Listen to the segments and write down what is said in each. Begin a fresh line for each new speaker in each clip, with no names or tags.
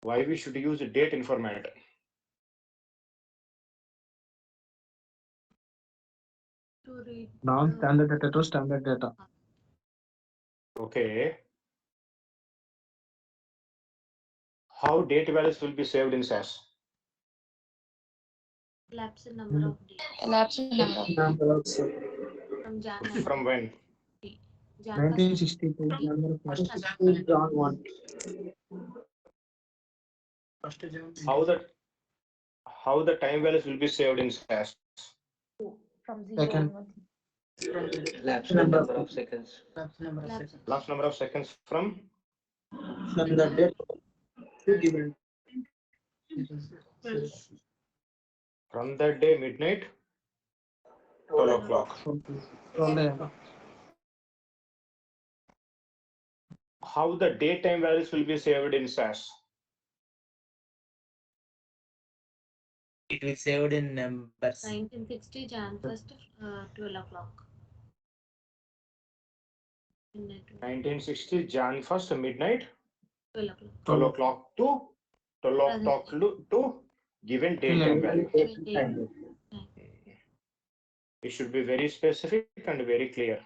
Why we should use date in format?
To read
Non-standard data to standard data.
Okay. How date values will be saved in SAS?
elapsed number of days
Elapsed number of
from Jan
From when?
Jan
1962, January 1st, John 1.
How the time values will be saved in SAS?
from
Second.
0
Elapsed number of seconds.
Last number of seconds from
From the date to given.
the day midnight 12 o'clock. How the daytime values will be saved in SAS?
It will saved in numbers.
1960 Jan 1st 12 o'clock.
1960 Jan 1st midnight
12 o'clock.
12 o'clock to given daytime value. It should be very specific and very clear.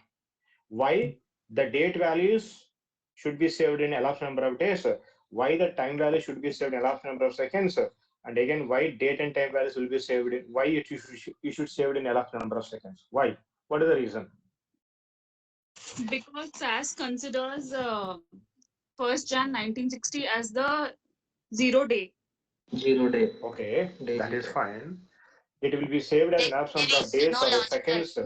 Why the date values should be saved in elapsed number of days? Why the time value should be saved in elapsed number of seconds? And again, why date and time values will be saved in? Why you should save it in elapsed number of seconds? Why? What is the reason?
Because SAS considers 1st Jan 1960 as the 0 day.
0 day.
Okay,
Day
that is
zero.
fine. It will be saved as elapsed number of days or seconds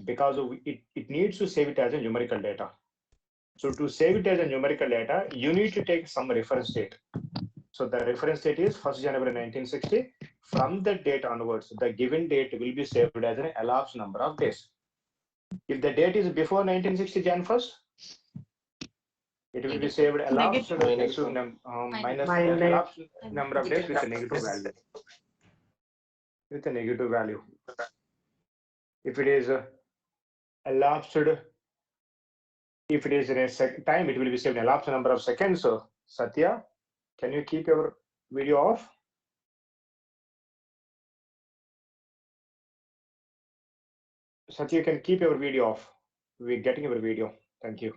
because it needs to save it as a numerical data. So to save it as a numerical data, you need to take some reference date. So the reference date is 1st January 1960. From that date onwards, the given date will be saved as an elapsed number of days. If the date is before 1960 Jan 1st, it will be saved elapsed
Minus
minus elapsed number of days with a negative value. With a negative value. If it is elapsed, if it is in a time, it will be saved in elapsed number of seconds. So Satya, can you keep your video off? Satya, you can keep your video off. We're getting your video. Thank you.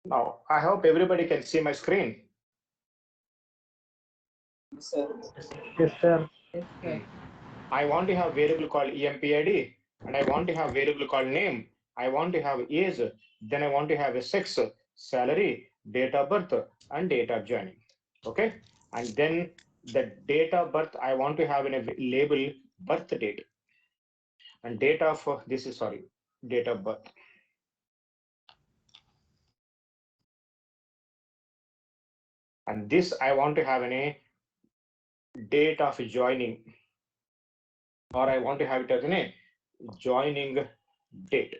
Now, I hope everybody can see my screen.
Yes, sir.
I want to have variable called EMPID, and I want to have variable called name. I want to have age, then I want to have a sex, salary, date of birth, and date of joining. Okay, and then the date of birth I want to have in a label birth date, and date of date of birth. And this I want to have in a date of joining, or I want to have it as in a joining date.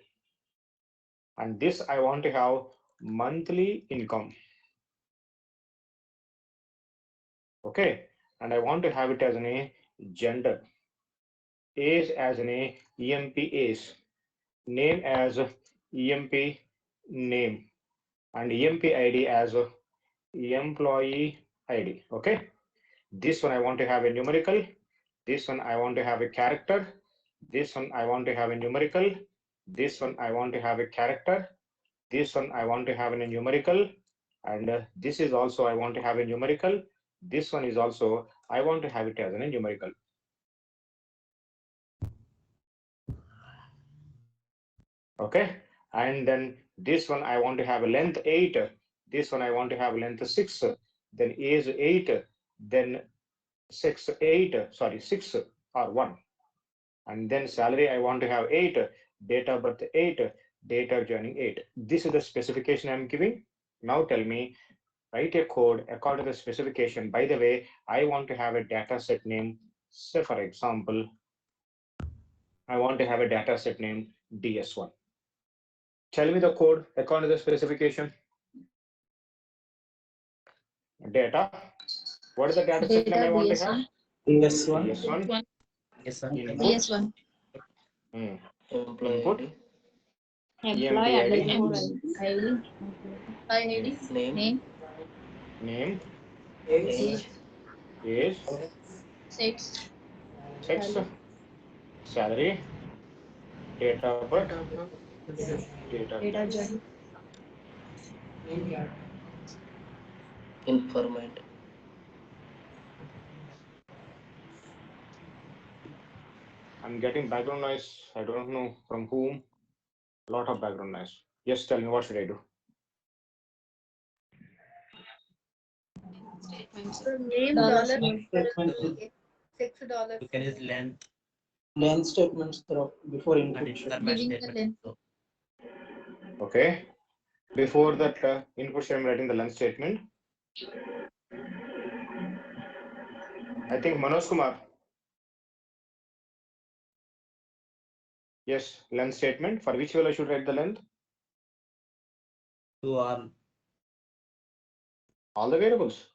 And this I want to have monthly income. Okay, and I want to have it as an a gender, age as an a EMP age, name as EMP name, and EMP ID as employee ID. Okay, this one I want to have a numerical, this one I want to have a character, this one I want to have a numerical, this one I want to have a character, this one I want to have a numerical, and this is also I want to have a numerical. This one is also I want to have it as a numerical. Okay, and then this one I want to have a length 8, this one I want to have length 6, then age 8, then 6 or 1, and then salary I want to have 8, date of birth 8, date of joining 8. This is the specification I'm giving. Now tell me, write a code according to the specification. By the way, I want to have a data set name. Say for example, I want to have a data set name DS1. Tell me the code according to the specification. Data. What is the data set name I want to have?
DS1.
DS1.
Yes, sir.
Input.
DS1.
Input.
Employee
Employee
EMP ID.
ID.
Name.
Name,
Age.
age,
Sex.
sex, salary, date of birth, date of death.
Join.
Informant.
I'm getting background noise. I don't know from whom. A lot of background noise. Yes, tell me, what should I do?
Statements.
Name
Dollar
$6.
You can use length
Length statements before
and
input.
informant
Giving the
statement.
length.
So,
Okay. Before that input statement, I'm writing the length statement. I think Manoj Kumar. Yes, length statement. For which value I should write the length?
to all.
All the variables.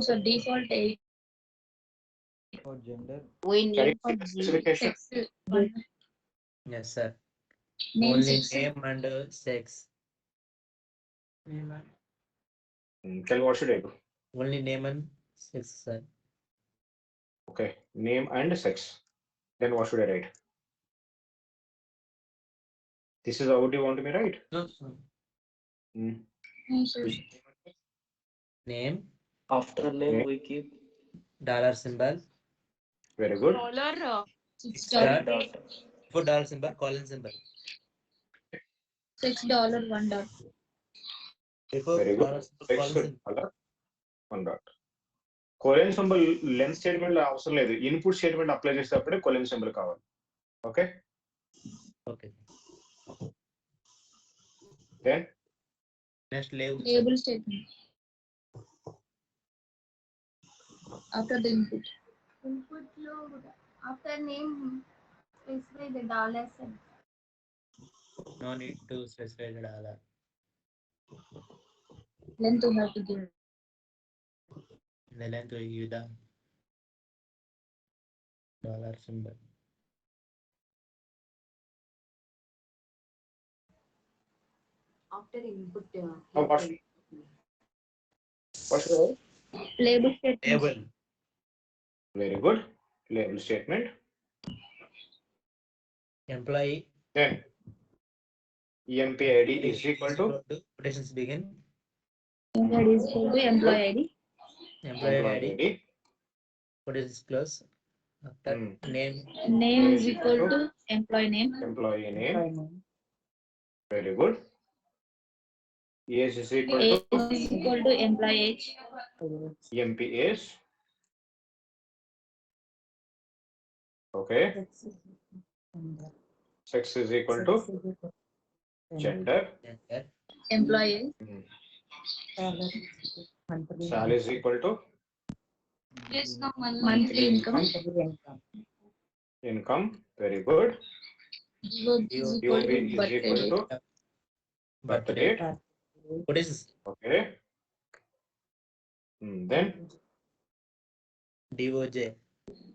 So default 8.
For gender.
We
Can you
need
see the specification?
sex.
Yes, sir.
Name
Only
sex.
name and sex.
Tell me, what should I do?
Only name and sex, sir.
Okay, name and sex. Then what should I write? This is how do you want me to write?
No, sir.
Hmm.
Name.
After name,
Name.
we keep
Dollar symbol.
Very good.
Dollar.
Dot.
dot.
For dollar symbol, colon symbol.
$6 $1.
Before
Very good.
dollar symbol,
Sex
colon symbol.
dollar one dot. Colon symbol length statement అవసరం లేదు. Input statement apply చేసేటప్పుడే colon symbol కావాలి. Okay.
Okay.
Then
Next label.
Label statement. After the input.
Input load. After name, specify the dollar sign.
No need to specify the dollar.
Length you have to give.
The length will give the dollar symbol.
After input.
what should I write?
Label statement.
Label.
Very good. Label statement.
Employee.
Then EMP ID is equal to
Quotations begin.
That is equal to employee ID.
Employee ID.
ID.
Quotations close. After name.
Name is equal to employee name.
Employee name. Very good. Age is equal
Age
to
is equal to employee age.
EMP age. Okay. Sex is equal to gender.
Gender.
Employee age.
Salary is equal to
Monthly income.
income. Very good.
DOB is equal
DOB
to
is
birth
equal
date.
to birth date.
Quotations.
Okay. Then
DOJ.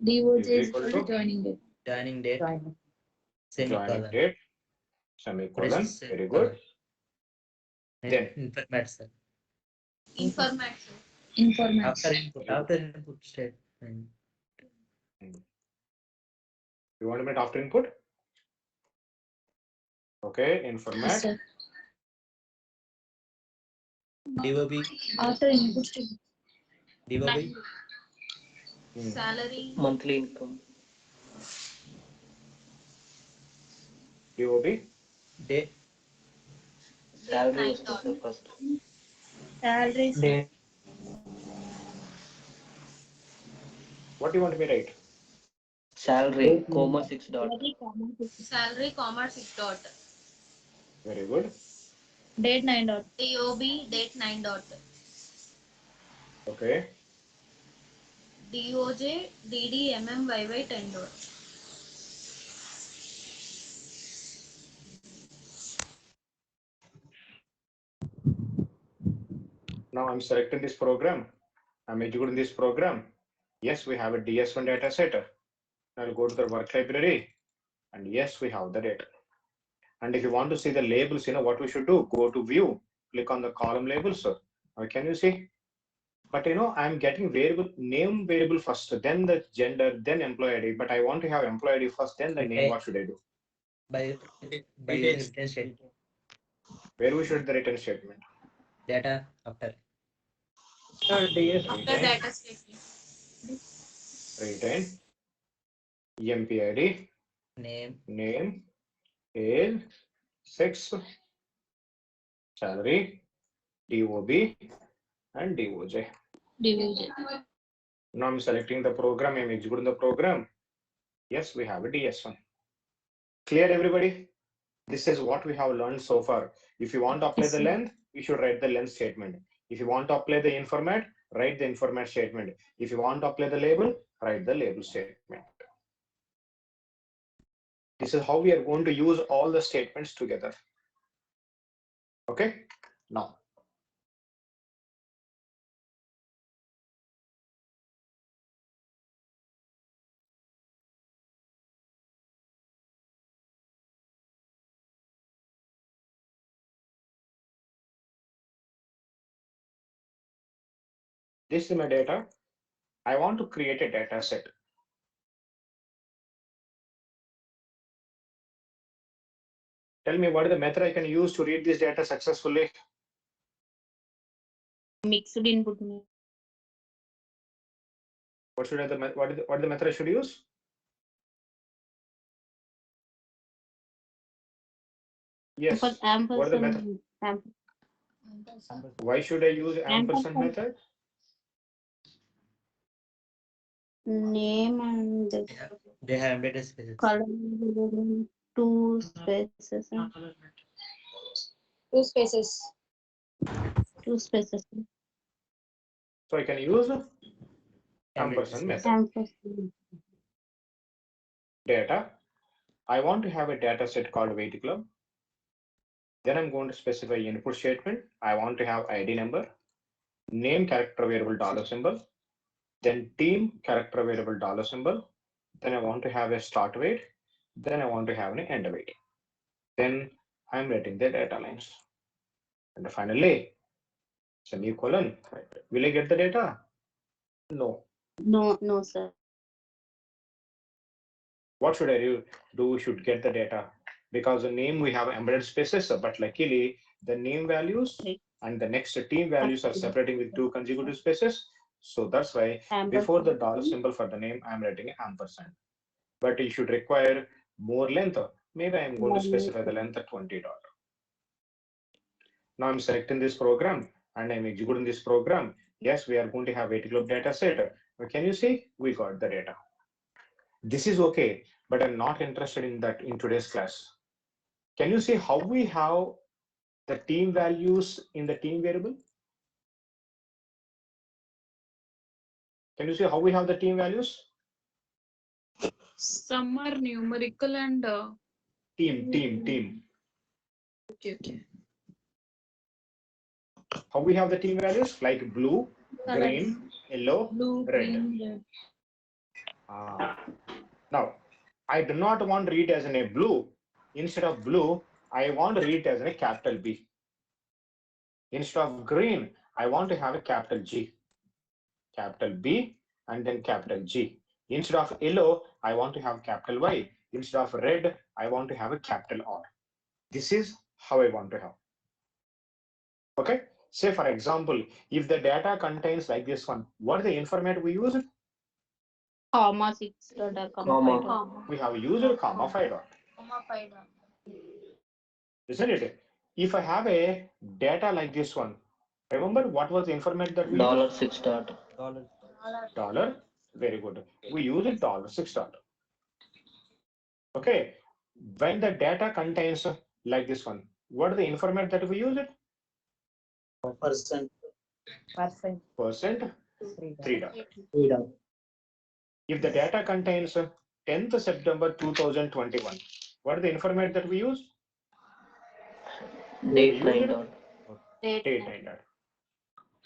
DOJ
is
is equal to joining date.
Joining date.
joining
Semicolon.
date. Semicolon.
Quotations,
Very good. Then
Informats.
Informats.
After input statement.
You want to make after input? Okay, in
Yes,
format.
sir.
DOB.
After input statement.
DOB.
Salary.
Monthly income.
DOB.
Day.
Salary first.
Salary.
What do you want to be write?
Salary, comma 6 dot.
Salary, comma 6 dot.
Very good.
Date 9 dot. DOB, date 9 dot.
Okay.
DOJ, DD, MMYY 10 dot.
Now I'm selecting this program. I'm executing this program. Yes, we have a DS1 data set. I'll go to the work library, and yes, we have the data. And if you want to see the labels, what we should do, go to view, click on the column labels. Now, can you see? But I'm getting variable name variable first, then the gender, then employee ID. But I want to have employee ID first, then the name. What should I do?
By using return statement.
Where we should the return statement?
Data after.
After
Return,
data statement.
return, empid,
Name.
age, sex, salary, DOB, and DOJ.
Division.
Now I'm selecting the program, I'm executing the program. Yes, we have a DS1. Clear, everybody? This is what we have learned so far. If you want to apply the length, you should write the length statement. If you want to apply the informat, write the informat statement. If you want to apply the label, write the label statement. This is how we are going to use all the statements together. Okay, now. This is my data. I want to create a data set. Tell me what is the method I can use to read this data successfully?
Mixed input.
What should I what is the method I should use? Yes. What is the method? Why should I use ampersand method?
Name and
They have embedded spaces.
color, 2 spaces.
2 spaces.
2 spaces.
So I can use
Embedded
ampersand
space.
method.
Ampersand.
Data. I want to have a data set called weight club. Then I'm going to specify input statement. I want to have ID number, name character variable dollar symbol, then team character variable dollar symbol. Then I want to have a start weight. Then I want to have an end weight. Then I'm writing the data lines. And finally, semicolon. Will I get the data? No.
No, sir.
What should I do? We should get the data. Because the name we have embedded spaces, but luckily the name values and the next team values are separating with 2 consecutive spaces. So that's why before the dollar symbol for the name, I'm writing ampersand. But you should require more length. Maybe I'm going to specify the length at 20 dot. Now I'm selecting this program and I'm executing this program. Yes, we are going to have a globe data set. Can you see? We got the data. This is okay, but I'm not interested in that in today's class. Can you see how we have the team values in the team variable? Can you see how we have the team values?
Some are numerical and
Team.
okay.
How we have the team values? Like blue,
Colors.
green, yellow,
Blue,
red.
green, red.
Now, I do not want to read as in a blue. Instead of blue, I want to read as in a capital B. Instead of green, I want to have a capital G. Capital B and then capital G. Instead of yellow, I want to have capital Y. Instead of red, I want to have a capital R. This is how I want to have. Okay. Say for example, if the data contains like this one, what is the information we use?
Comma 6 dot, comma 5 dot.
We have used comma 5 dot.
Comma 5 dot.
Isn't it? If I have a data like this one, remember what was the information that we used?
$6 dot.
Dollar. Very good. We use it $6 dot. Okay. When the data contains like this one, what is the information that we use it?
Percent.
Percent 3 dot.
3 dot.
If the data contains 10th September 2021, what is the information that we use?
Date 9 dot.
Date 9 dot.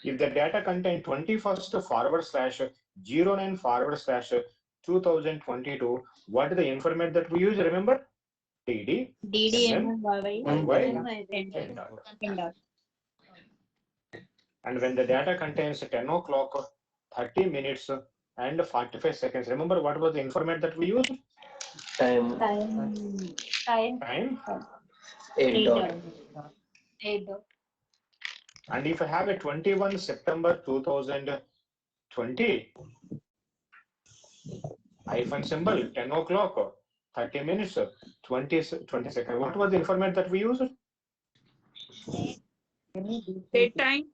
If the data contains 21st /09 /2021, 2022, what is the information that we use? Remember? DD,
DDMMYY.
YY,
End
N dot.
dot.
And when the data contains 10 o'clock, 30 minutes, and 45 seconds, remember what was the information that we used?
Time.
Time.
8 dot.
8 dot.
And if I have a 21 September 2020, hyphen symbol, 10 o'clock, 30 minutes, 20 seconds. What was the information that we used?
Date time.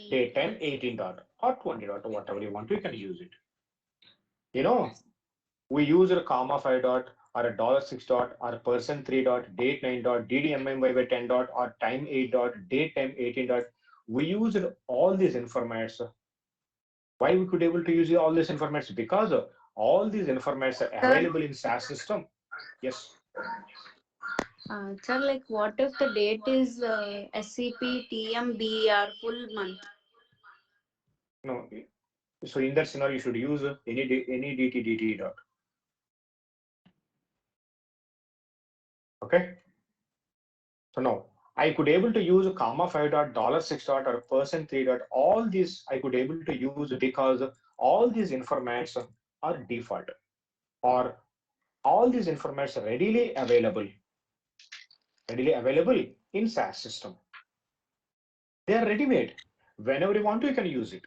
Daytime 18 dot or 20 dot or whatever you want, you can use it. You know, we use a comma 5 dot or a $6 dot or a person 3 dot, date 9 dot, DDMMYY 10 dot or time 8 dot, date time 18 dot. We used all these information. Why we could able to use all these information? Because all these information are available in SAS system. Yes.
Sir, like what if the date is SCP TMBR full month?
No. So in that scenario, you should use any DT dot. Okay. So now I could able to use comma 5 dot, $6 dot or person 3 dot. All these I could able to use because all these informats are default, or all these informats are readily available in SAS system. They are ready made. Whenever you want to, you can use it.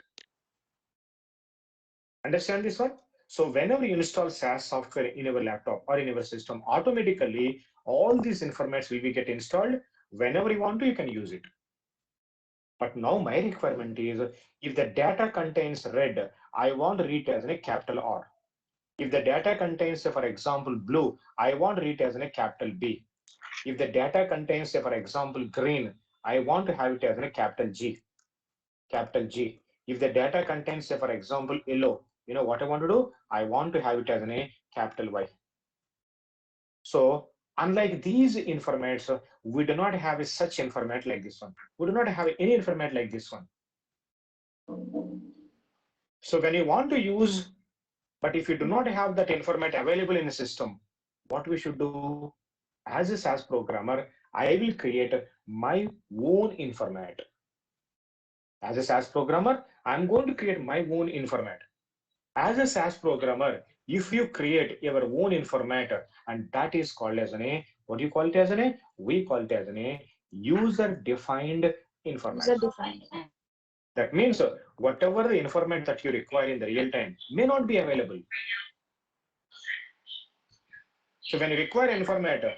Understand this one? So whenever you install SAS software in your laptop or in your system, automatically all these information will be get installed. Whenever you want to, you can use it. But now my requirement is, if the data contains red, I want to read it as a capital R. If the data contains, for example, blue, I want to read it as a capital B. If the data contains, for example, green, I want to have it as a capital G. Capital G. If the data contains, for example, yellow, you know what I want to do? I want to have it as a capital Y. So unlike these informats, we do not have a such information like this one. We do not have any information like this one. So when you want to use, but if you do not have that information available in the system, what we should do? As a SAS programmer, I will create my own information. As a SAS programmer, I'm going to create my own information. As a SAS programmer, if you create your own information, and that is called as what do you call it as we call it as user-defined information.
User-defined.
That means whatever the information that you require in the real time may not be available. So when you require information,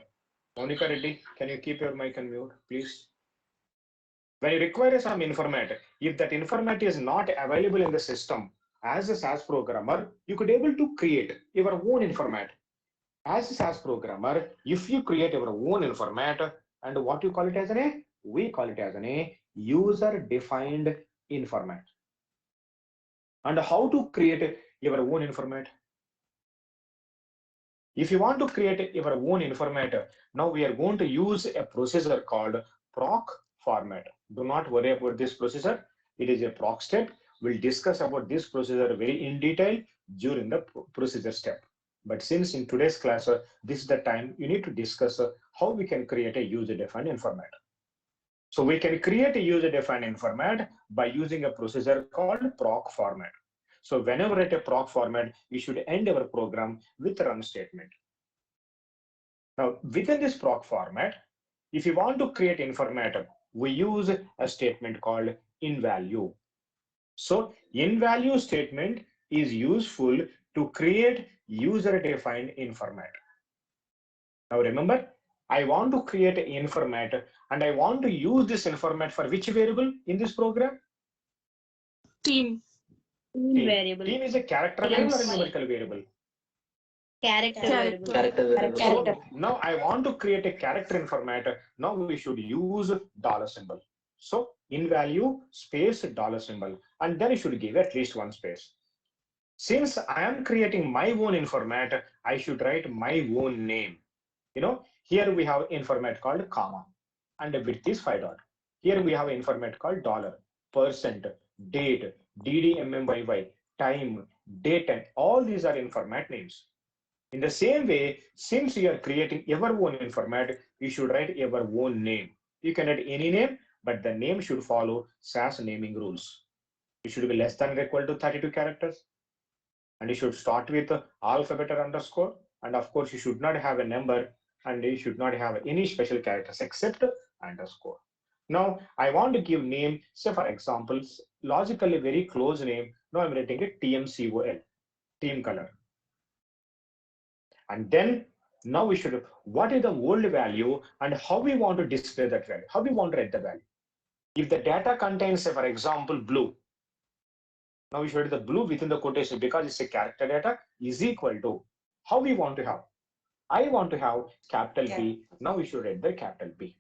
Monica Reddy, can you keep your mic on mute, please? When you require some information, if that information is not available in the system, as a SAS programmer, you could able to create your own information. As a SAS programmer, if you create your own information, and what you call it as we call it as user-defined information. And how to create your own information? If you want to create your own information, now we are going to use a procedure called proc format. Do not worry about this procedure. It is a proc step. We'll discuss about this procedure very in detail during the procedure step. But since in today's class, this is the time you need to discuss how we can create a user-defined format. So we can create a user-defined format by using a procedure called proc format. So whenever at a proc format, you should end our program with a run statement. Now within this proc format, if you want to create information, we use a statement called in-value. So in-value statement is useful to create user-defined format. Now remember, I want to create an format and I want to use this format for which variable in this program?
Team.
Team variable.
Team is a character variable or a numerical variable?
Character variable.
Character variable.
So now I want to create a character format. Now we should use dollar symbol. So in value space dollar symbol, and then you should give at least one space. Since I am creating my own format, I should write my own name. You know, here we have format called comma, and the width is 5 dot. Here we have format called dollar, percent, date, DDMMYY, time, date time. All these are informat names. In the same way, since you are creating your own informat, you should write your own name. You can write any name, but the name should follow SAS naming rules. It should be less than or equal to 32 characters. And you should start with alphabet or underscore. And of course, you should not have a number, and you should not have any special characters except underscore. Now, I want to give name, say for examples, logically very close name. Now I'm writing it TMCOL, team color. And then now we should, what is the old value and how we want to display that value, how we want to write the value. If the data contains, say for example, blue, now we should write the blue within the quotation because it's a character data is equal to how we want to have. I want to have capital B. Now we should write the capital B.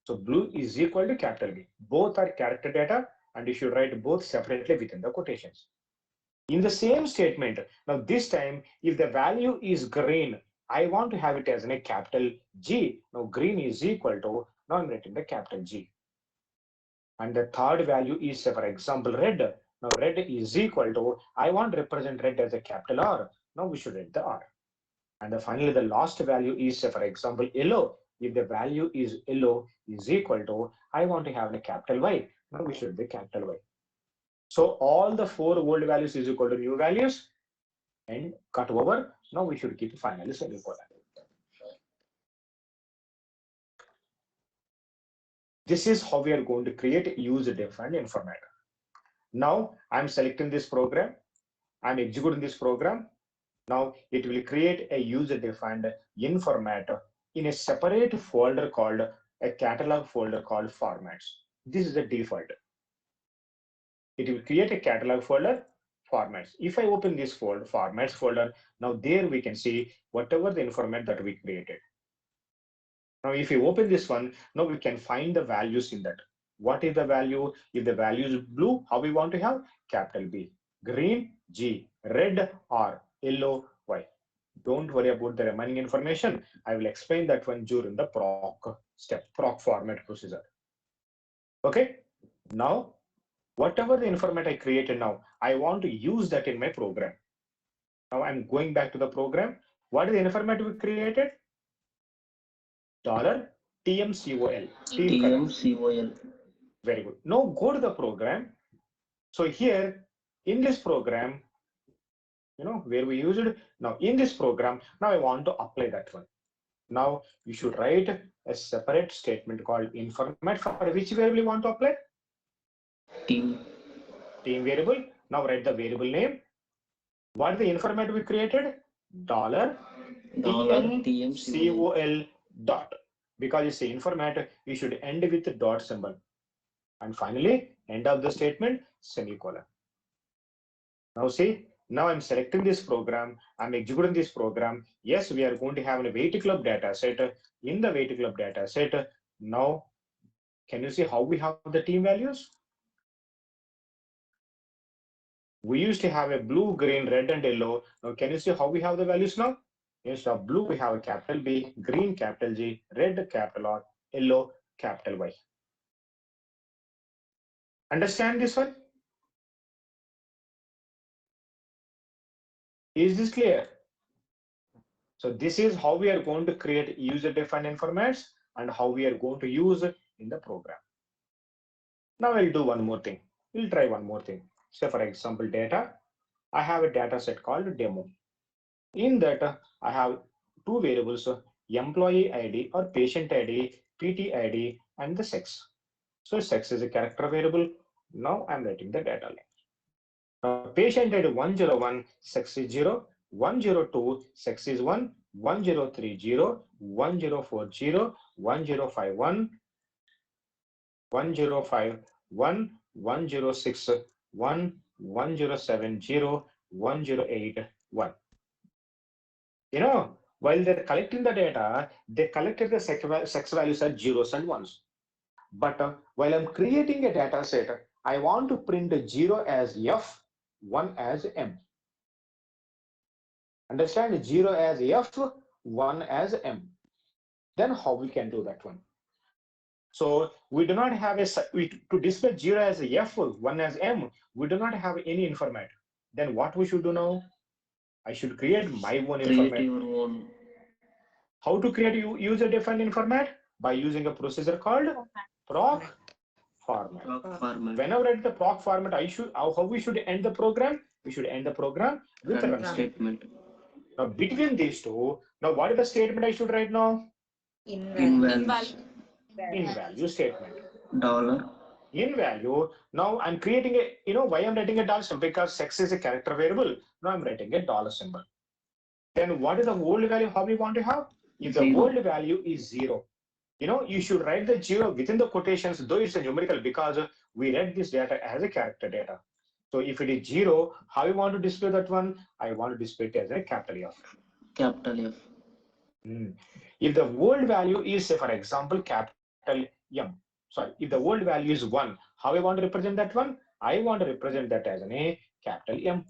So blue is equal to capital B. Both are character data and you should write both separately within the quotations. In the same statement, now this time, if the value is green, I want to have it as a capital G. Now green is equal to, now I'm writing the capital G. And the third value is, for example, red. Now red is equal to, I want to represent red as a capital R. Now we should write the R. And finally, the last value is, for example, yellow. If the value is yellow is equal to, I want to have a capital Y. Now we should write the capital Y. So all the four old values is equal to new values and cut over. Now we should keep finally semicolon. This is how we are going to create user-defined informator. Now I'm selecting this program. I'm executing this program. Now it will create a user-defined informator in a separate folder called a catalog folder called formats. This is the default. It will create a catalog folder formats. If I open this folder, formats folder, now there we can see whatever the information that we created. Now, if you open this one, now we can find the values in that. What is the value? If the value is blue, how we want to have? Capital B. Green, G. Red, R. Yellow, Y. Don't worry about the remaining information. I will explain that one during the proc step, proc format procedure. Okay. Now, whatever the information I created now, I want to use that in my program. Now I'm going back to the program. What is the information we created? $TMCOL.
TMCOL.
Very good. Now go to the program. So here in this program, where we use it. Now in this program, now I want to apply that one. Now you should write a separate statement called informat for which variable you want to apply?
Team.
Team variable. Now write the variable name. What is the information we created? $TMCOL dot. Because it's the information, you should end with the dot symbol. And finally, end of the statement, semicolon. Now see, now I'm selecting this program, I'm executing this program. Yes, we are going to have a weight club data set. In the weight club data set, now can you see how we have the team values? We used to have a blue, green, red, and yellow. Now can you see how we have the values now? Instead of blue, we have a capital B, green, capital G, red, capital R, yellow, capital Y. Understand this one? Is this clear? So this is how we are going to create user-defined informats and how we are going to use it in the program. Now I'll do one more thing. We'll try one more thing. Say for example, data. I have a data set called demo. In that, I have two variables, employee ID or patient ID, PT ID, and the sex. So sex is a character variable. Now I'm writing the data line. Patient ID 101, sex is 0, 102, sex is 1, 1030, 1040, 1051, 1051, 106, 1, 1070, 1081. While they're collecting the data, they collected the sex values as zeros and ones. But while I'm creating a data set, I want to print 0 as F, 1 as M. Understand? 0 as F, 1 as M. Then how we can do that one? So we do not have to display 0 as F, 1 as M. We do not have any information. Then what we should do now? I should create my own
Create
information.
your own
How to create user-defined format? By using a procedure called proc format.
format.
Whenever at the proc format, how we should end the program? We should end the program with a
Run
run statement.
statement.
Now between these two, now what is the statement I should write now?
In
Invalid.
values.
In value statement.
Dollar.
In value, now I'm creating a, why I'm writing a dollar symbol? Because sex is a character variable. Now I'm writing a dollar symbol. Then what is the old value? How we want to have? If the
Zero.
old value is 0, you should write the 0 within the quotations, though it's a numerical, because we read this data as a character data. So if it is 0, how you want to display that one? I want to display it as a capital F.
Capital F.
If the old value is, say, for example, capital M. Sorry, if the old value is 1, how I want to represent that one? I want to represent that as a capital M.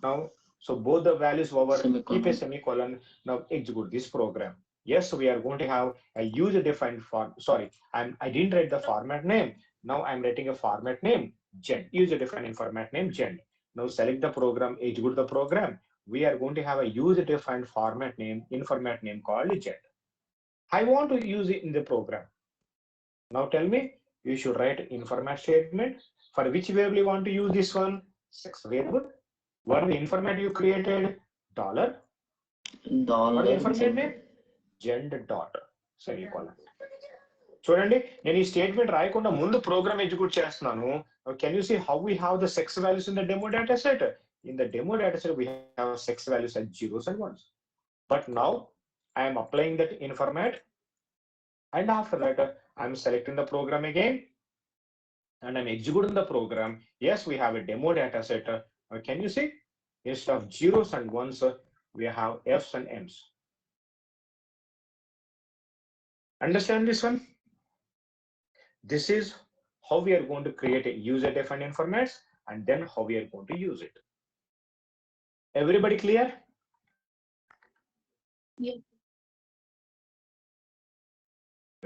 Now, so both the values over, keep a semicolon. Now execute this program. Yes, we are going to have a user-defined form. Sorry, I didn't write the format name. Now I'm writing a format name, gen, user-defined format name, gen. Now select the program, execute the program. We are going to have a user-defined format name, format name called gen. I want to use it in the program. Now tell me, you should write in format statement. For which variable you want to use this one? Sex variable. What is the information you created? Dollar. What is the information name? Gender dot. Semicolon. చూడండి నేను ఈ statement రాయకుండా ముందు programme execute చేస్తున్నాను. Can you see how we have the sex values in the demo data set? In the demo data set, we have sex values as zeros and ones. But now I am applying that in format, and after that I'm selecting the program again, and I'm executing the program. Yes, we have a demo data set. Can you see? Instead of zeros and ones, we have F's and M's. Understand this one? This is how we are going to create a user-defined formats, and then how we are going to use it. Everybody clear?
Yes.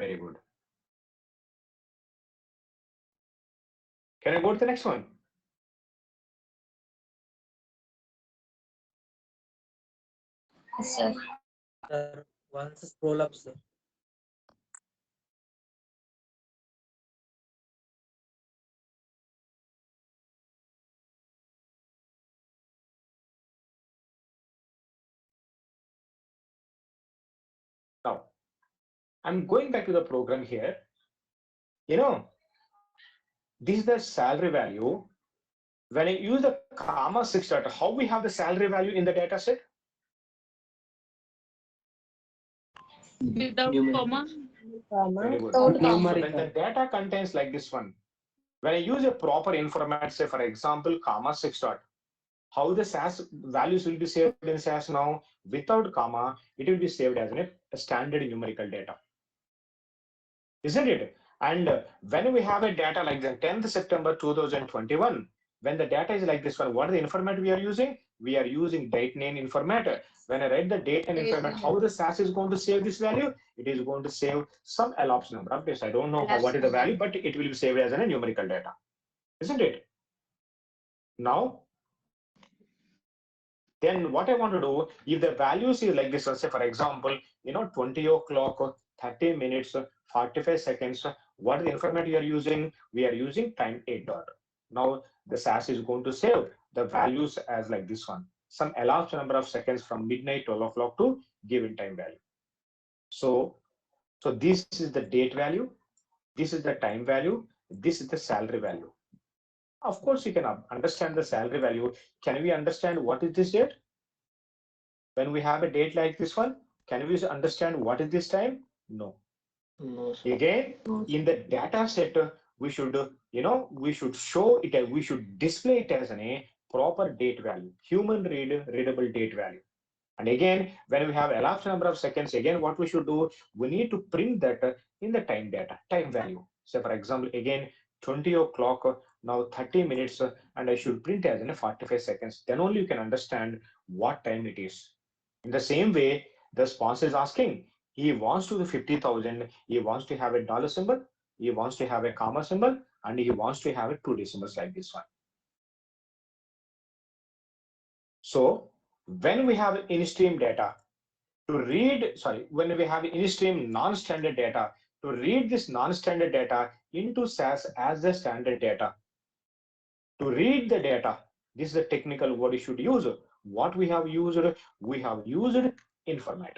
Very good. Can I go to the next one?
Yes, sir.
Sir, once scroll up, sir.
Now, I'm going back to the program here. This is the salary value. When I use the comma 6 data, how we have the salary value in the data set?
Without comma.
Very good.
Without
So
comma.
when the data contains like this one, when I use a proper format, say for example, comma 6 dot, how the SAS values will be saved in SAS now? Without comma, it will be saved as a standard numerical data. Isn't it? And when we have a data like the 10th September 2021, when the data is like this one, what is the format we are using? We are using date name format. When I write the date and format, how the SAS is going to save this value? It is going to save some elapsed number of days. I don't know what is the value, but it will be saved as a numerical data. Isn't it? Now, then what I want to do, if the values is like this, let's say for example, 20 o'clock, 30 minutes, 45 seconds, what is the format you are using? We are using time 8 dot. Now the SAS is going to save the values as like this one, some elapsed number of seconds from midnight 12 o'clock to given time value. So this is the date value, this is the time value, this is the salary value. Of course, you can understand the salary value. Can we understand what is this date? When we have a date like this one, can we understand what is this time? No.
No, sir.
Again, in the data set, we should, we should show it, we should display it as a proper date value, human readable date value. And again, when we have elapsed number of seconds, again, what we should do, we need to print that in the time data, time value. So for example, again, 20 o'clock, now 30 minutes, and I should print as in 45 seconds. Then only you can understand what time it is. In the same way, the sponsor is asking, he wants to do 50,000, he wants to have a dollar symbol, he wants to have a comma symbol, and he wants to have a 2 decimals like this one. So when we have in-stream data to read, when we have in-stream non-standard data, to read this non-standard data into SAS as the standard data, to read the data, this is the technical word you should use. What we have used informat.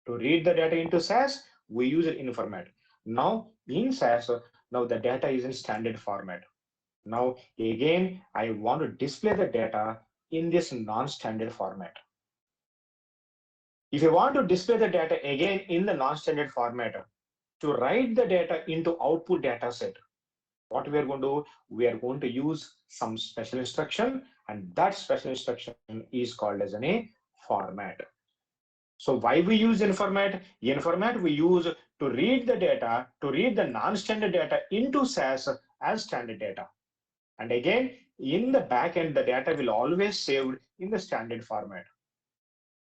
To read the data into SAS, we use informat. Now in SAS, now the data is in standard format. Now again, I want to display the data in this non-standard format. If you want to display the data again in the non-standard format, to write the data into output data set, what we are going to do, we are going to use some special instruction, and that special instruction is called as a format. So why we use informat? Informat we use to read the data, to read the non-standard data into SAS as standard data. And again, in the backend, the data will always saved in the standard format.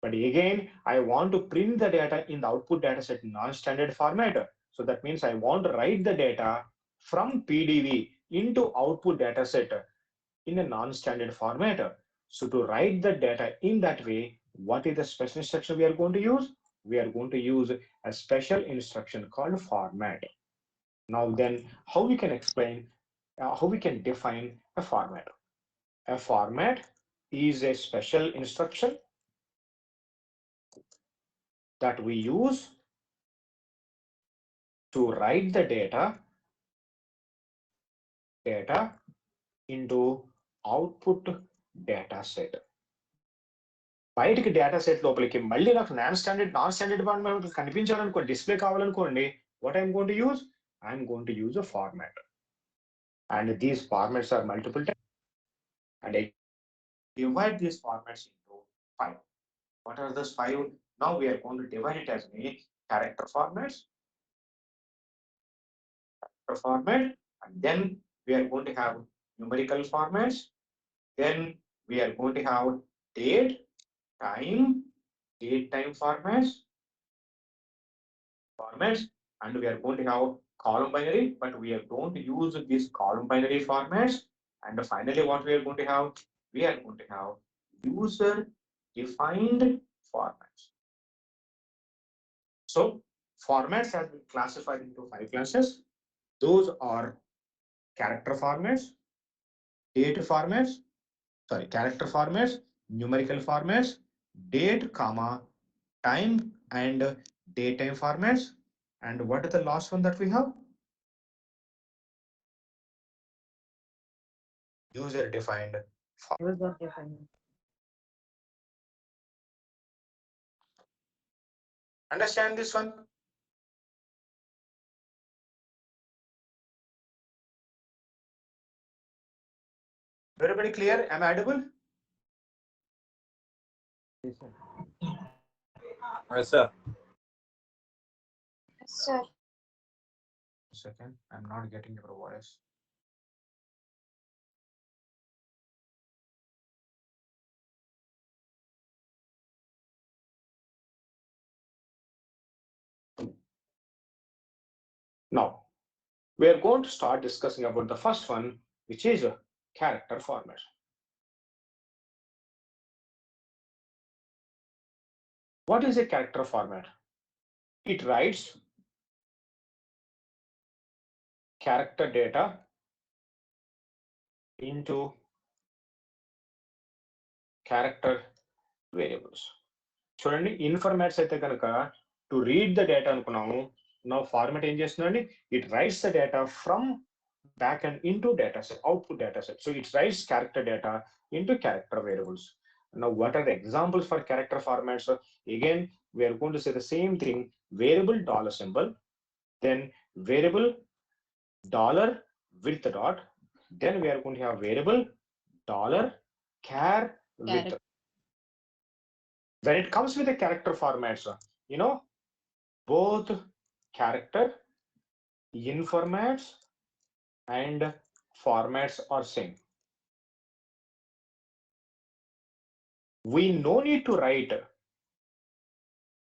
But again, I want to print the data in the output dataset non-standard format. So that means I want to write the data from PDV into output dataset in a non-standard format. So to write the data in that way, what is the special instruction we are going to use? We are going to use a special instruction called format. Now then, how we can explain, how we can define a format? A format is a special instruction that we use to write the data into output data set. బయటికి data set లోపలికి మళ్ళీ నాకు non standard department కనిపించాలనుకో, display కావాలనుకోండి, what I'm going to use? I'm going to use a format. And these formats are multiple types. And I divide these formats into 5. What are those 5? Now we are going to divide it as a character formats, and then we are going to have numerical formats. Then we are going to have date, time formats, and we are going to have column binary, but we are going to use these column binary formats. And finally, what we are going to have? We are going to have user defined formats. So formats have been classified into 5 classes. Those are character formats, character formats, numerical formats, date, comma, time and datetime formats. And what is the last one that we have? User defined. Understand this one? Everybody clear? Am I audible?
Yes, sir.
Sir.
Second, I'm not getting your voice. Now, we are going to start discussing about the first one, which is a character format. What is a character format? It writes character data into character variables. చూడండి, ఇన్ఫర్మాట్స్ అయితే కనుక to read the data అనుకున్నాము. నా format ఏం చేస్తుందండి? It rights the data from back and into data set, output data set. So it writes character data into character variables. Now, what are the examples for character formats? Again, we are going to say the same thing: variable dollar symbol, then variable dollar with the dot, then we are going to have variable dollar char with. When it comes with the character formats, you know, both character, informats, and formats are same. We no need to write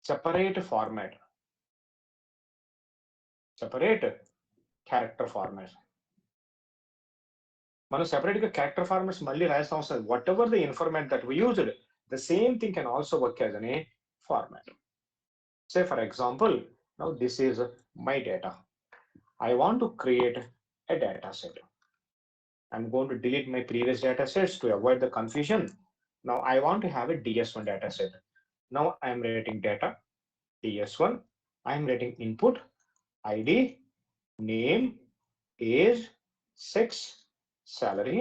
separate format, separate character format. మనం separate గా character formats మళ్ళీ రాయాల్సిన అవసరం లేదు. Whatever the format that we used, the same thing can also work as a format. Say for example, now this is my data. I want to create a data set. I'm going to delete my previous data sets to avoid the confusion. Now I want to have a DS1 data set. Now I'm writing data, DS1. I'm writing input, ID, name, age, sex, salary,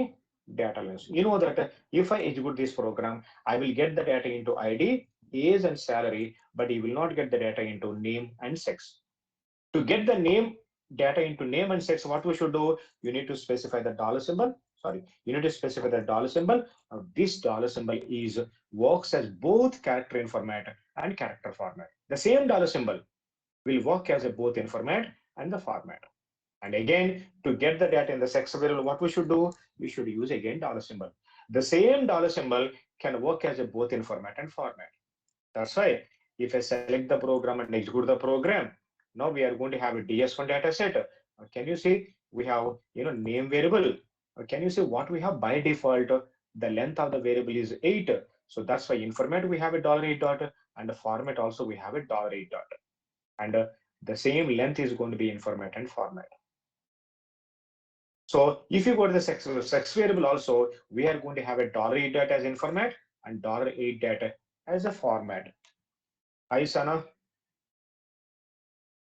data length. You know that if I execute this program, I will get the data into ID, age, and salary, but you will not get the data into name and sex. To get the name data into name and sex, what we should do? You need to specify the dollar symbol. Sorry, you need to specify the dollar symbol. Now this dollar symbol is works as both character in format and character format. The same dollar symbol will work as a both in format and the format. And again, to get the data in the sex variable, what we should do? We should use again dollar symbol. The same dollar symbol can work as a both in format and format. That's why if I select the program and execute the program, now we are going to have a DS1 data set. Can you see we have name variable? Can you see what we have by default? The length of the variable is 8. So that's why in format we have a $8 dot, and the format also we have a $8 dot. And the same length is going to be in format and format. So if you go to the sex variable also, we are going to have a $8 data as in format and $8 data as a format. Hi Sana,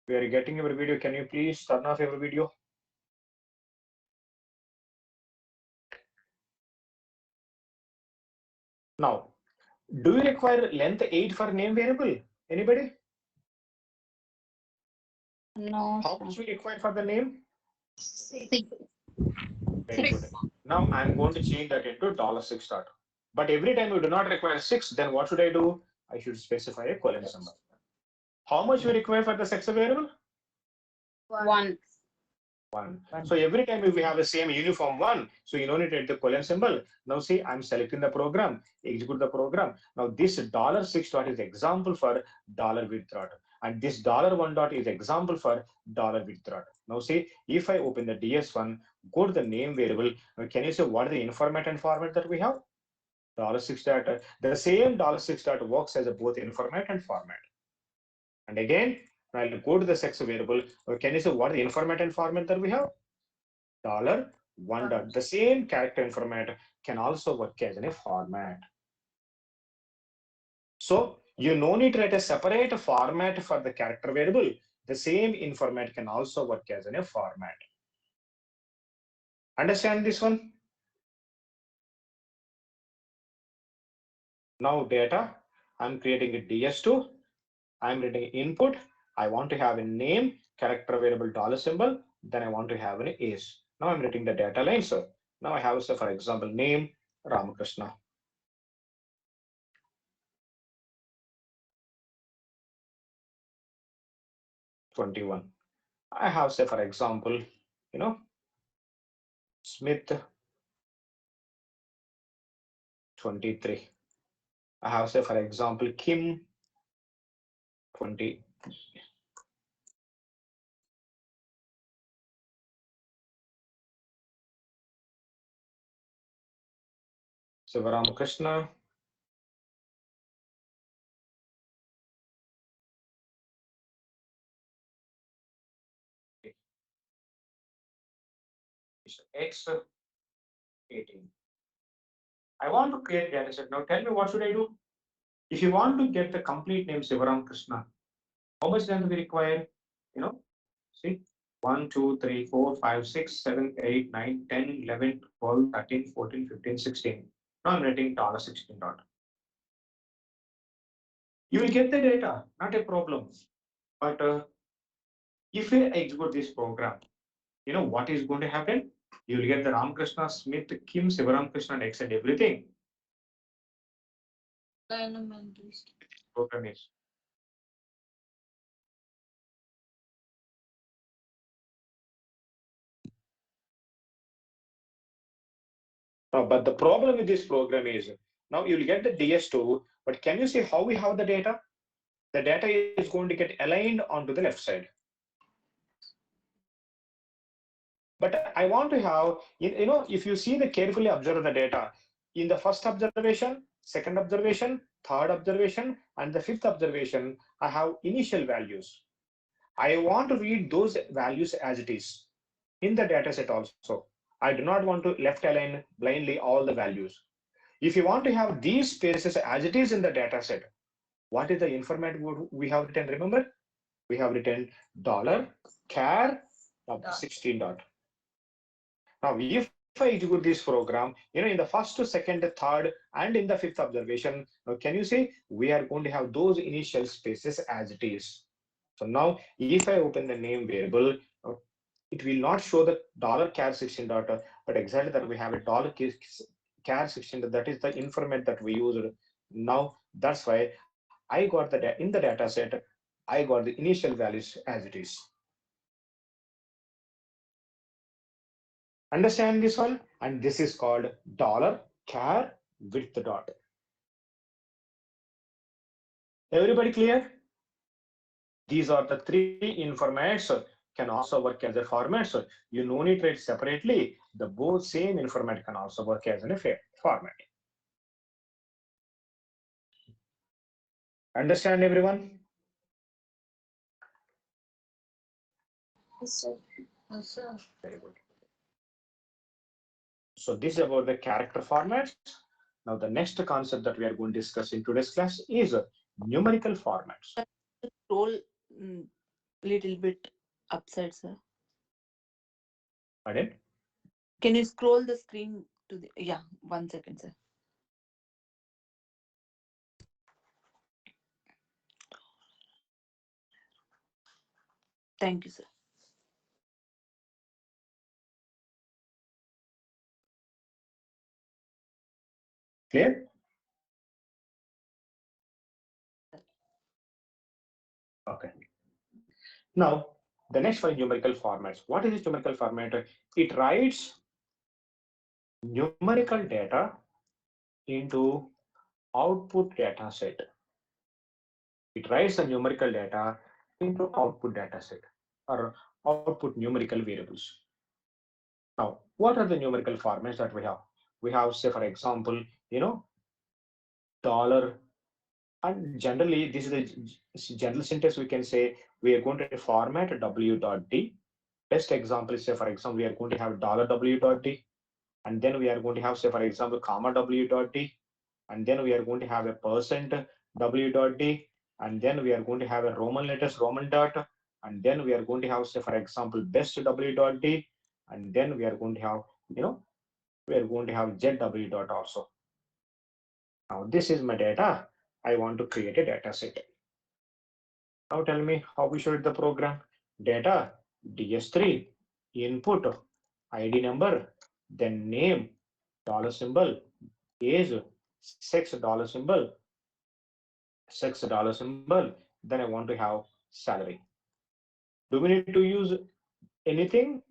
we are getting your video. Can you please turn off your video? Now, do you require length 8 for name variable? Anybody?
No,
How
sir.
much we require for the name?
6.
Very good. Now I'm going to change that into $6 dot. But every time you do not require 6, then what should I do? I should specify a colon symbol. How much we require for the sex variable?
1.
1. So every time if we have the same uniform 1, so you don't need to add the colon symbol. Now see, I'm selecting the program, execute the program. Now this $6 dot is example for $width dot, and this $1 dot is example for $width dot. Now see, if I open the DS1, go to the name variable, can you see what the format and format that we have? $6 dot. The same $6 dot works as a both in format and format. And again, I'll go to the sex variable. Can you see what the format and format that we have? $1 dot. The same character in format can also work as in a format. So you no need to write a separate format for the character variable. The same in format can also work as in a format. Understand this one? Now data, I'm creating a DS2. I'm writing input. I want to have a name, character variable $symbol. Then I want to have an age. Now I'm writing the data line. So now I have, so for example, name Ramakrishna. $21. I have, say, for example, Smith 23. I have, say, for example, Kim 20. Sivaramakrishna. X 18. I want to create data set. Now tell me what should I do? If you want to get the complete name Sivaramakrishna, how much then do we require? See, 1, 2, 3, 4, 5, 6, 7, 8, 9, 10, 11, 12, 13, 14, 15, 16. Now I'm writing $16 dot. You will get the data, not a problem. But if I execute this program, you know what is going to happen? You will get the Ramakrishna, Smith, Kim, Sivaramakrishna, and X and everything. Program is. But the problem with this program is now you will get the DS2, but can you see how we have the data? The data is going to get aligned onto the left side. But I want to have, if you see the carefully observe the data, in the first observation, second observation, third observation, and the fifth observation, I have initial values. I want to read those values as it is in the data set also. I do not want to left align blindly all the values. If you want to have these spaces as it is in the data set, what is the information we have written? Remember, we have written $char 16 dot. Now, if I execute this program, in the first, second, third, and in the fifth observation, now can you see we are going to have those initial spaces as it is. So now, if I open the name variable, it will not show the $char 16 dot, but exactly that we have a $char 16. That is the information that we used. Now, that's why I got in the data set, I got the initial values as it is. Understand this one? And this is called $char with the dot. Everybody clear? These are the three informats, can also work as a formats. You no need to write separately. The both same information can also work as in a format. Understand everyone?
Yes, sir.
Yes, sir.
Very good. So this is about the character formats. Now the next concept that we are going to discuss in today's class is numerical formats.
Scroll little bit upside, sir.
Pardon?
Can you scroll the screen to the 1 second, sir. Thank you, sir.
Clear? Okay. Now, the next one, numerical formats. What is this numerical format? It writes numerical data into output data set. It writes the numerical data into output data set or output numerical variables. Now, what are the numerical formats that we have? We have, say, for example, dollar, and generally, this is the general syntax we can say we are going to format w.d. Best example is, say, for example, we are going to have $w.d, and then we are going to have, say, for example, comma w.d, and then we are going to have a percent w.d, and then we are going to have a Roman letters Roman dot, and then we are going to have, say, for example, best w.d, and then we are going to have, we are going to have zw dot also. Now this is my data. I want to create a data set. Now tell me how we should the program. Data ds3 input id number, then name dollar symbol, age $6 symbol, then I want to have salary. Do we need to use anything,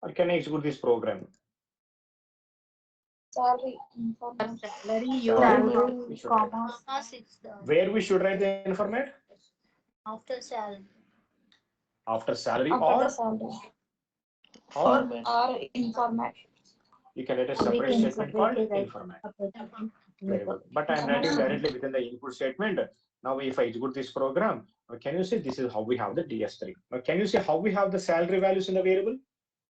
or can I execute this program?
Salary information.
Salary,
Salary,
comma,
where we should write the information?
after salary.
After salary
After
or
the salary.
Format.
Or information.
you can write a separate statement called information. Very good. But I'm writing directly within the input statement. Now, if I execute this program, can you see this is how we have the DS3? Now, can you see how we have the salary values in the variable?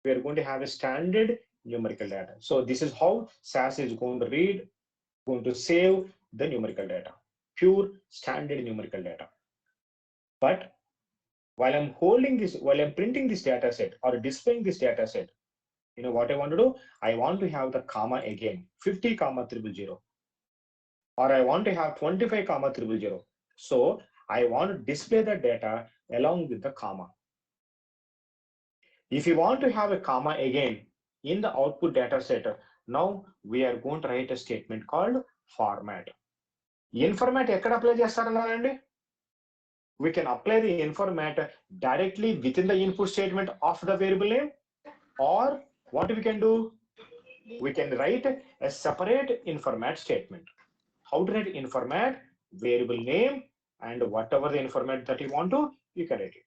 We are going to have a standard numerical data. So this is how SAS is going to read, going to save the numerical data, pure standard numerical data. But while I'm holding this, while I'm printing this data set or displaying this data set, what I want to do? I want to have the comma again, 50, 000. Or I want to have 25, 000. So I want to display the data along with the comma. If you want to have a comma again in the output data set, now we are going to write a statement called format. Informat ekkada apply chestarannarandi? We can apply the informat directly within the input statement of the variable name, or what we can do? We can write a separate informat statement. How to write informat? Variable name and whatever the informat that you want to, you can write it.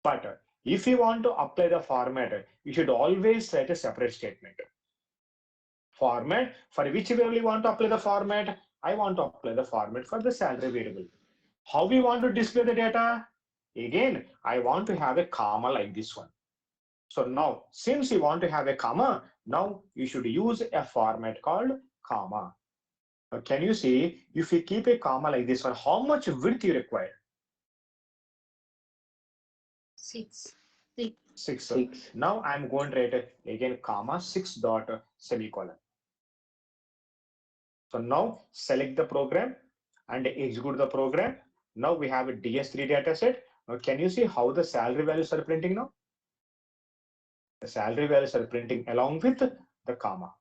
But If you want to apply the format, you should always write a separate statement. Format, for which variable you want to apply the format? I want to apply the format for the salary variable. How we want to display the data? Again, I want to have a comma like this one. So now, since you want to have a comma, now you should use a format called comma. Now, can you see, if you keep a comma like this one, how much width you require?
6.
6. Now I'm going to write again comma 6 dot semicolon. So now select the program and execute the program. Now we have a DS3 data set. Now can you see how the salary values are printing now? The salary values are printing along with the comma.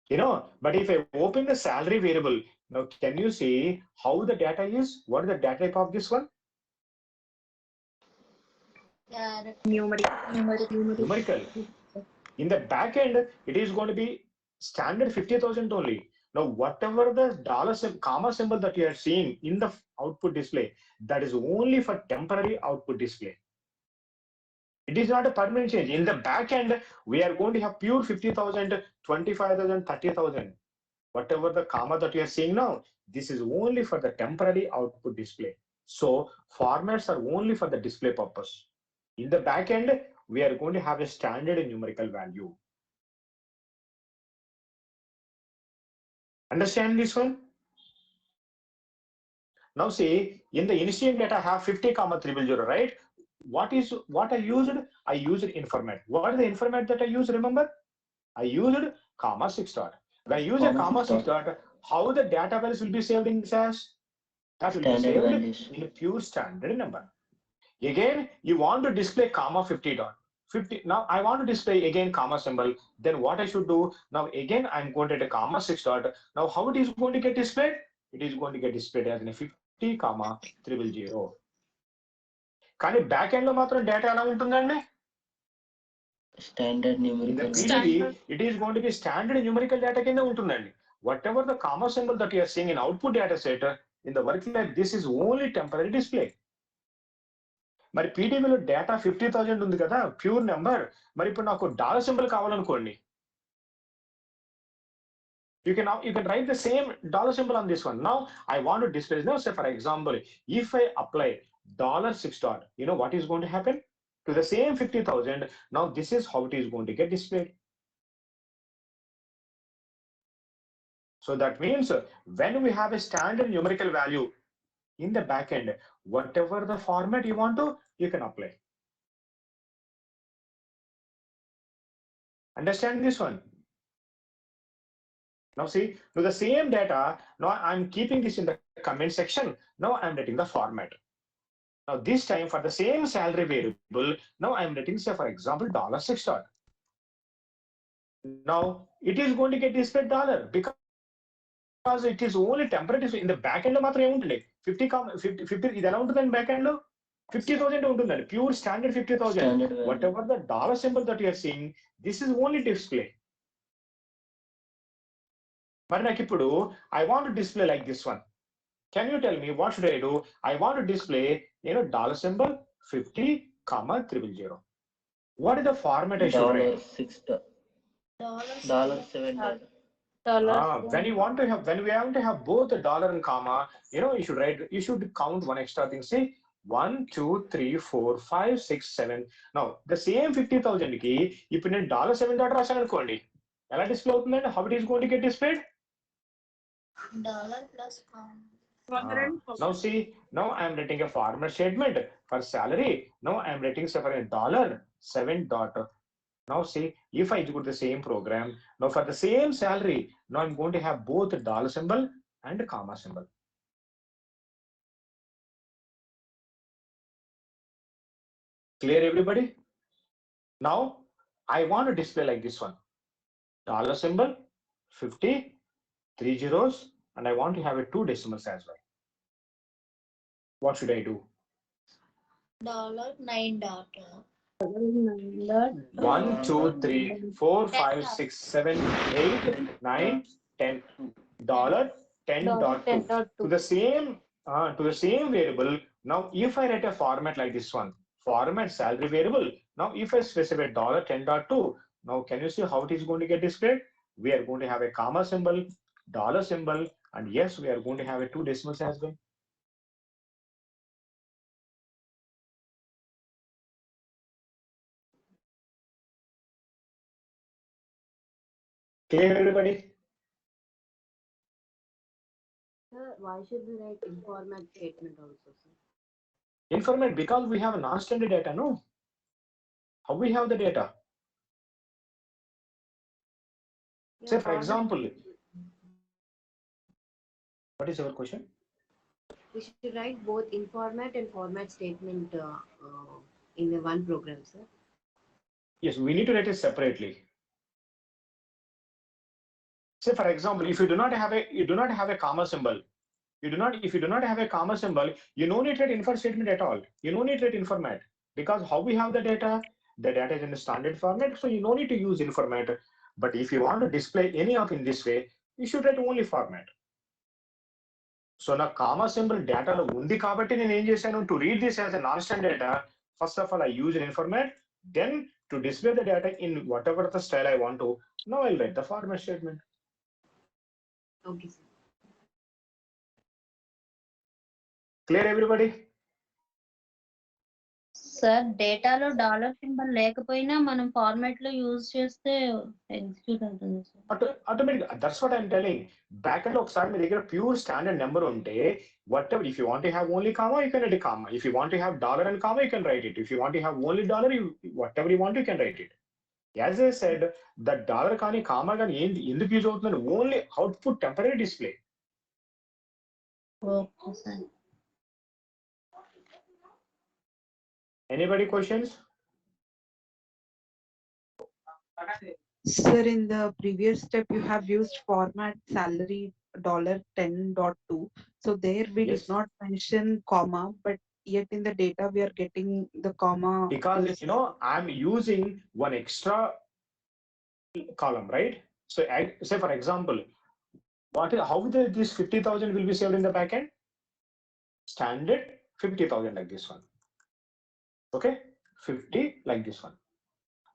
But if I open the salary variable, now can you see how the data is? What is the data type of this one? Numerical. In the back end, it is going to be standard 50,000 only. Now, whatever the comma symbol that you are seeing in the output display, that is only for temporary output display. It is not a permanent change. In the back end, we are going to have pure 50,000, 25,000, 30,000. Whatever the comma that you are seeing now, this is only for the temporary output display. So formats are only for the display purpose. In the back end, we are going to have a standard numerical value. Understand this one? Now see, in the initial data I have 50, 000, right? What I used? I used informat. What is the informat that I used? Remember? I used comma 6 dot. When I use a comma 6 dot, how the data values will be saved in SAS? That will be saved in a pure standard number. Again, you want to display comma 50 dot. 50. Now I want to display again comma symbol. Then what I should do? Now again I'm going to hit a comma 6 dot. Now how it is going to get displayed? It is going to get displayed as in a 50, 000. కానీ back end లో మాత్రం data ఎలా ఉంటుందండి?
Standard
In the
numerical.
PDB, it is going to be standard numerical data కింద ఉంటుందండి. Whatever the comma symbol that you are seeing in output data set, in the work like this is only temporary display. మరి పీడీబీలో data 50,000 ఉంది కదా, pure number. మరి ఇప్పుడు నాకు dollar symbol కావాలనుకోండి, you can write the same dollar symbol on this one. Now I want to display. Now say for example, if I apply $6 dot, you know what is going to happen to the same 50,000? Now this is how it is going to get displayed. So that means when we have a standard numerical value in the backend, whatever the format you want to, you can apply. Understand this one? Now see, to the same data, now I'm keeping this in the comment section. Now I'm writing the format. Now this time for the same salary variable, now I'm writing, say for example, $6 dot. Now it is going to get displayed dollar because it is only temporary. In the back end lo matram em untundi 50 ఇది ఎలా ఉంటుందండి back end లో 50,000 ఉంటుందండి, pure standard 50,000. Whatever the dollar symbol that you are seeing, this is only display. మరి నాకు ఇప్పుడు I want to display like this one. Can you tell me what should I do? I want to display, dollar symbol 50, 000. What is the format I should write?
$7.
When we want to have both the dollar and comma, you should count one extra thing. Say 1, 2, 3, 4, 5, 6, 7. Now the same 50,000 ki ఇప్పుడు నేను $7 dot రాశాను అనుకోండి, ఎలా display అవుతుందండి? How it is going to get displayed?
Dollar plus comma.
Now see, now I am writing a format statement for salary. Now I am writing for a $7 dot. Now see, if I execute the same program, now for the same salary, now I'm going to have both dollar symbol and comma symbol. Clear everybody? Now I want to display like this one. Dollar symbol, 50, 3 zeros, and I want to have a 2 decimals as well. What should I do?
$9 dot.
1, 2, 3, 4, 5, 6, 7, 8, 9, 10. $10.2 to the same variable. Now if I write a format like this one, format salary variable. Now, if I specify $10.2, now can you see how it is going to get displayed? We are going to have a comma symbol, dollar symbol, and yes, we are going to have a 2 decimals as well. Clear, everybody?
Sir, why should we write informat statement also, sir?
Informat because we have non-standard data, no? How we have the data? Say, for example, what is your question?
We should write both informat and format statement in the one program, sir.
Yes, we need to write it separately. Say, for example, if you do not have a comma symbol, if you do not have a comma symbol, you no need to write insert statement at all. You no need to write informat because how we have the data is in the standard format, so you no need to use informat. But if you want to display any of in this way, you should write only format. So now comma symbol data lo undi kabatti nenu em chesanu to read this as a non-standard data. First of all, I use an informat. Then to display the data in whatever the style I want to, now I'll write the format statement.
Okay, sir.
Clear, everybody?
Sir డేటాలో dollar symbol లేకపోయినా మనం format లో use చేస్తే execute అవుతుంది sir.
Automatic. That's what I'm telling. Backend ఒకసారి మీ దగ్గర pure standard number ఉంటే whatever, if you want to have only comma, you can write a comma. If you want to have dollar and comma, you can write it. If you want to have only dollar, whatever you want, you can write it. As I said, the dollar కానీ comma కానీ ఎందుకు use అవుతుందని only output temporary display.
Okay sir.
Anybody questions?
Sir, in the previous step, you have used format salary $10.2. So there we
Yes.
did not mention comma, but yet in the data we are getting the comma.
Because I'm using one extra column, right? So say for example, how this 50,000 will be saved in the backend? Standard 50,000 like this one. Okay, 50 like this one.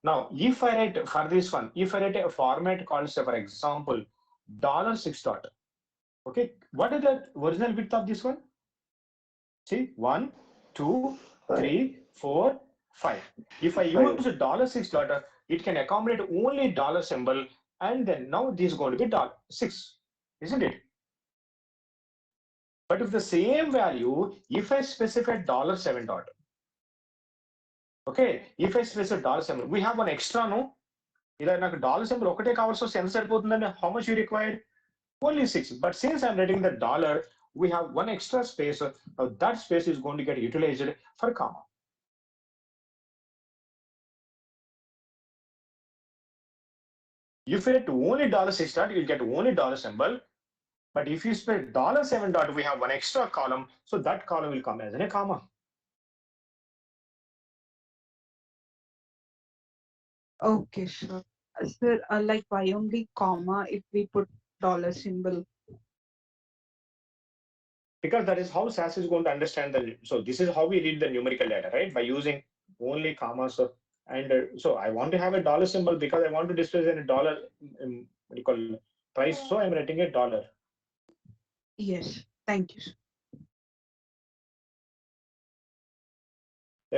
Now, if I write for this one, if I write a format called, say, for example, $6. Okay, what is the original width of this one? See, 1, 2, 3, 4, 5. If I use $6, it can accommodate only dollar symbol, and then now this is going to be $6, isn't it? But if the same value, if I specify $7. Okay, if I specify $7, we have one extra, no? ఇలా నాకు dollar symbol ఒకటే కావాల్సి వస్తే ఎంత సరిపోతుందండి? How much you require? Only 6. But since I'm writing the dollar, we have one extra space. Now that space is going to get utilized for comma. If you write only $6, you'll get only dollar symbol. But if you spell $7, we have one extra column, so that column will come as in a comma.
Okay, sure. Sir, like why only comma if we put dollar symbol?
Because that is how SAS is going to understand so this is how we read the numerical data, right? By using only commas. And so I want to have a dollar symbol because I want to display a dollar, what do you call, price. So I'm writing a dollar.
Yes, thank you.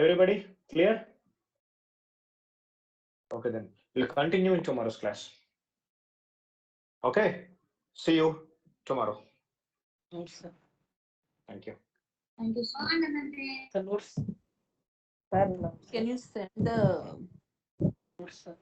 Everybody clear? Okay, then we'll continue in tomorrow's class. Okay, see you tomorrow.
Yes, sir.
Thank you.
Thank you sir.
The notes. Can you send the notes, sir?